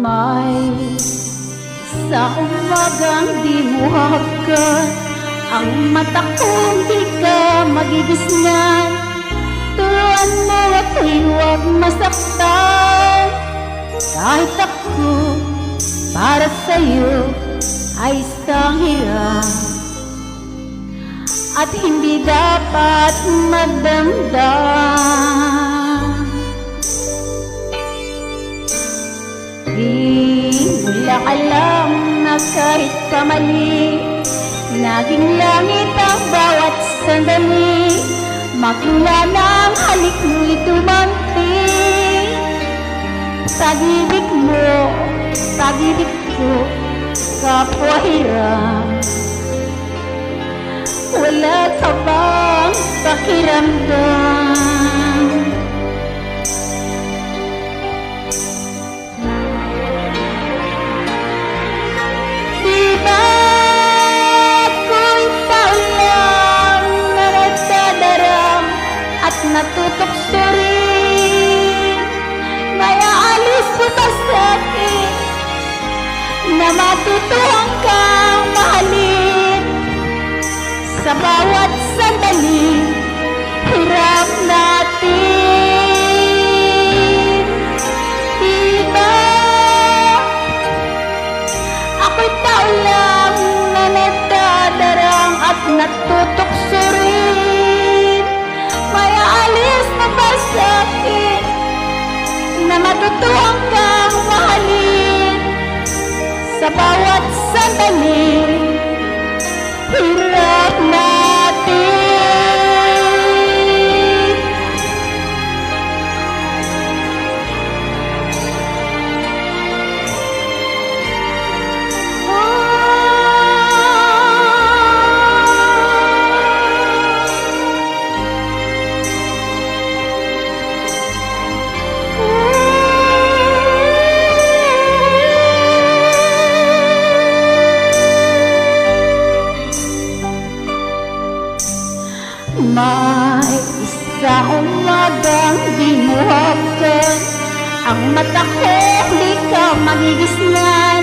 May sa umagang di mo hagkan, ang mata kong di ka magigisnan. Turuan mo ako'y huwag masaktan, kahit ako para sa'yo ay isang hirap at hindi dapat magdamdam. Di mo lang alam na kahit kamali, naging langit ang bawat sandali. Magmula ng halik mo'y tumanting, pag-ibig mo, pag-ibig ko, kapwa hirap. Wala ka bang pakiramdam? Diba kung ikaw lang na nagdadarang at natutokso rin, may aalis mo ba sa'kin na matutuhan kang mahalin? Sa bawat sandali, hirap natin. Diba ako'y tao lang na nagdadarang at natutokso rin, may aalis na ba sa'kin na matutuhan kang mahalin? Sa bawat sandali, hirap natin. May isa umagang di mo hagkan, ang mata ko di ka magigisnan.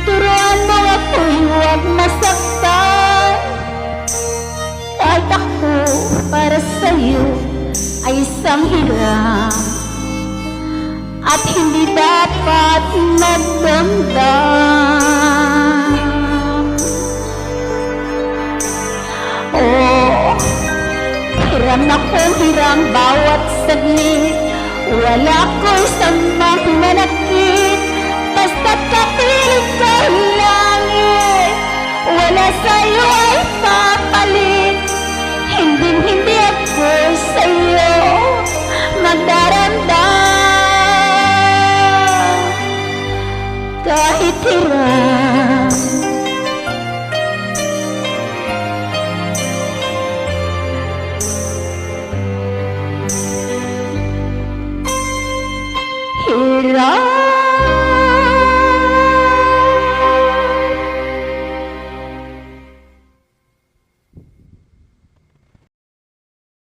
Turuan mo ako'y huwag masaktan, kahit ako para sa'yo ay isang hirap at hindi dapat magdamdam. Oh, hiram na kong hiram bawat saglit, wala ko isang mananakit. Basta't kapiling ko langit, wala sa'yo ay